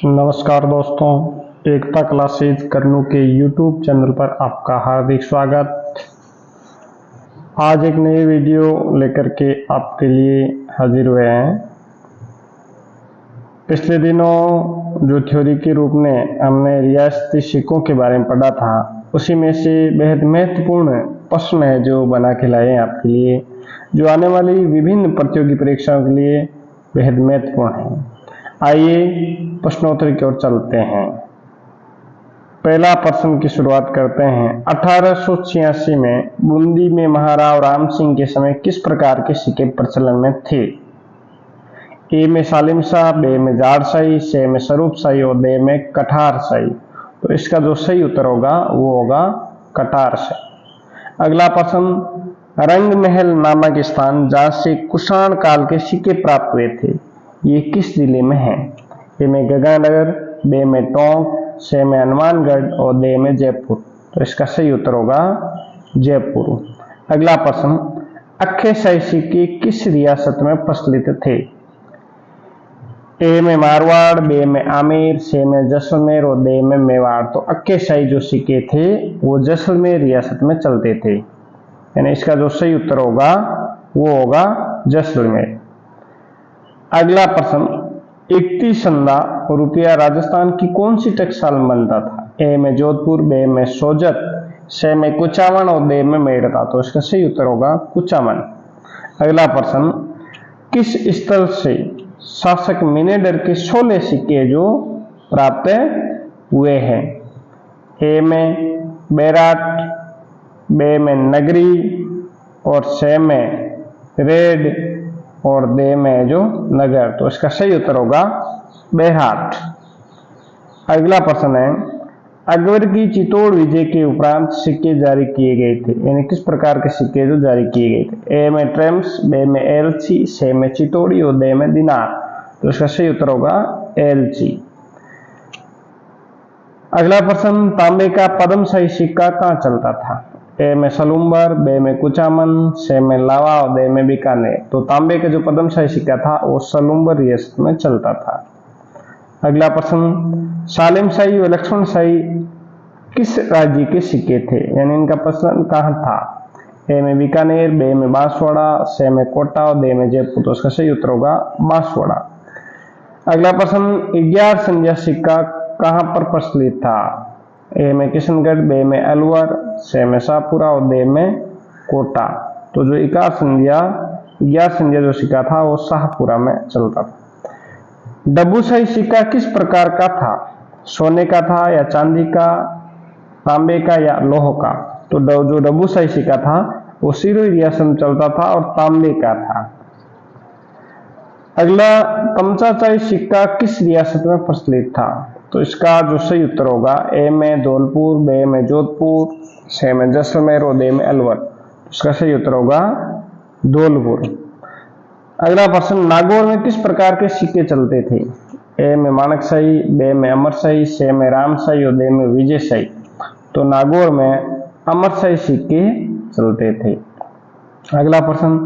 नमस्कार दोस्तों, एकता क्लासेज करनू के यूट्यूब चैनल पर आपका हार्दिक स्वागत। आज एक नई वीडियो लेकर के आपके लिए हाजिर हुए हैं। पिछले दिनों जो थ्योरी के रूप में हमने रियासती सिक्कों के बारे में पढ़ा था, उसी में से बेहद महत्वपूर्ण प्रश्न है जो बना के लाए हैं आपके लिए, जो आने वाली विभिन्न प्रतियोगी परीक्षाओं के लिए बेहद महत्वपूर्ण है। आइए प्रश्नोत्तरी की ओर चलते हैं। पहला प्रश्न की शुरुआत करते हैं। 1886 में बूंदी में महाराव राम सिंह के समय किस प्रकार के सिक्के प्रचलन में थे? ए में सालिम शाह, बी में जाड़ शाही, सी में स्वरूप शाही और डी में कठार शाही। तो इसका जो सही उत्तर होगा वो होगा कठार शाही। अगला प्रश्न, रंग महल नामक स्थान जहां से कुषाण काल के सिक्के प्राप्त हुए थे, ये किस जिले में है? ए में गंगानगर, बी में टोंक, सी में हनुमानगढ़ और डी में जयपुर। तो इसका सही उत्तर होगा जयपुर। अगला प्रश्न, अक्खे शाही सिक्के किस रियासत में प्रचलित थे? ए में मारवाड़, बी में आमेर, सी में जैसलमेर और डी में मेवाड़। तो अक्खे शाही जो सिक्के थे वो जैसलमेर रियासत में चलते थे, यानी इसका जो सही उत्तर होगा वो होगा जैसलमेर। अगला प्रश्न, 31 संदा रुपया राजस्थान की कौन सी टकसाल में बनता था? ए में जोधपुर, बी में सोजत, सी में कुचामन और डी में मेड़ता। तो इसका सही उत्तर होगा कुचामन। अगला प्रश्न, किस स्थल से शासक मिनेडर के 16 सिक्के जो प्राप्त हुए हैं? ए में बेराट, बी में नगरी और सी में रेड और दे में जो नगर। तो इसका सही उत्तर होगा बेरहाट। अगला प्रश्न है, अकबर की चित्तौड़ विजय के उपरांत सिक्के जारी किए गए थे, यानी किस प्रकार के सिक्के जो जारी किए गए थे? ए में ट्रेम्स, बी में एलची, सी में चित्तौड़ी और डी में दिनार। तो इसका सही उत्तर होगा एलची। अगला प्रश्न, तांबे का पद्मशाही सिक्का कहाँ चलता था? ए में सलूम्बर, बी में कुचामन, सी में लावा और डी में बीकानेर। तो तांबे का जो पद्मशाही सिक्का था वो सलूम्बर रियासत में चलता था। अगला प्रश्न, सालिम शाही और लक्ष्मण शाही किस राज्य के सिक्के थे, यानी इनका प्रचलन कहाँ था? ए में बीकानेर, बी में बांसवाड़ा, सी में कोटा और डी में जयपुर। तो इसका सही उत्तर होगा बांसवाड़ा। अगला प्रश्न, 11 संध्या सिक्का कहाँ पर प्रचलित था? ए में किशनगढ़, बी में अलवर, सी में शाहपुरा और डी में कोटा। तो जो 11 संध्या जो सिक्का था वो शाहपुरा में चलता था। डब्बूशाही सिक्का किस प्रकार का था? सोने का था या चांदी का, तांबे का या लोह का? तो जो डब्बूशाही सिक्का था वो सिरोही रियासत में चलता था और तांबे का था। अगला, तमचाचाई सिक्का किस रियासत में प्रचलित था? तो इसका जो सही उत्तर होगा ए में धौलपुर, बी में जोधपुर, सी में जैसलमेर और डी में अलवर। इसका सही उत्तर होगा धौलपुर। अगला प्रश्न, नागौर में किस प्रकार के सिक्के चलते थे? ए में माणकशाही, बी में अमरशाही, सी में रामशाही और डी में विजयशाही। तो नागौर में अमरशाही सिक्के चलते थे। अगला प्रश्न,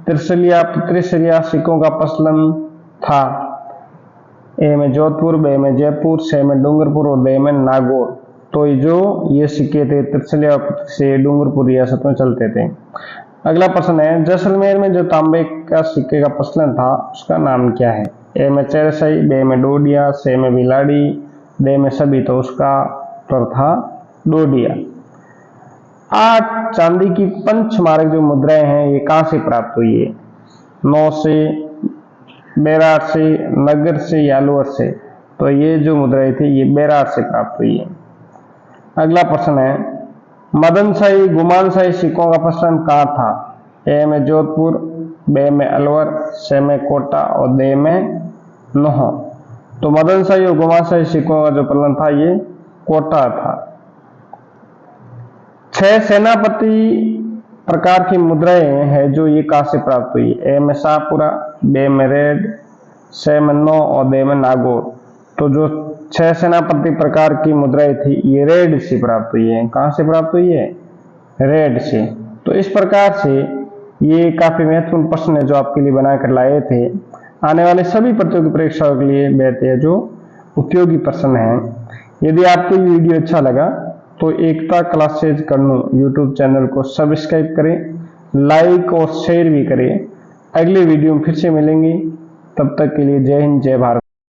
त्रिशलिया सिक्कों का प्रचलन था? ए में जोधपुर, बी में जयपुर, सी में डूंगरपुर और डी में नागौर। तो ये सिक्के थे त्रिशलिया से डूंगरपुर रियासत में चलते थे। अगला प्रश्न है, जैसलमेर में जो तांबे का सिक्के का प्रचलन था उसका नाम क्या है? ए में चेरशाही, बी में डोडिया, सी में बिलाड़ी, डी में सभी। तो उसका उत्तर था डोडिया। 8 चांदी की पंचमार्क जो मुद्राएं हैं ये कहां से प्राप्त हुई है? 9 से, बेराट से, नगर से या अलवर से? तो ये जो मुद्राएं थी ये बेराट से प्राप्त हुई है। अगला प्रश्न है, मदनशाही गुमानशाही सिक्कों का प्रचलन कहाँ था? ए में जोधपुर, बी में अलवर, सी में कोटा और डी में नोह। तो मदनशाही और गुमानशाही सिक्कों का जो प्रचलन था ये कोटा था। 6 सेनापति प्रकार की मुद्राएं हैं जो ये कहां से प्राप्त हुई? ए में शाहपुरा, बी में रेड, सी में नौ और डी में नागौर। तो जो 6 सेनापति प्रकार की मुद्राएं थी ये रेड से प्राप्त हुई है। कहां से प्राप्त हुई है? रेड से। तो इस प्रकार से ये काफी महत्वपूर्ण प्रश्न है जो आपके लिए बनाकर लाए थे। आने वाले सभी प्रतियोगी परीक्षाओं के लिए बेहद जो उपयोगी प्रश्न हैं। यदि आपको ये वीडियो अच्छा लगा तो एकता क्लासेज करनू यूट्यूब चैनल को सब्सक्राइब करें, लाइक और शेयर भी करें। अगले वीडियो में फिर से मिलेंगे, तब तक के लिए जय हिंद जय भारत।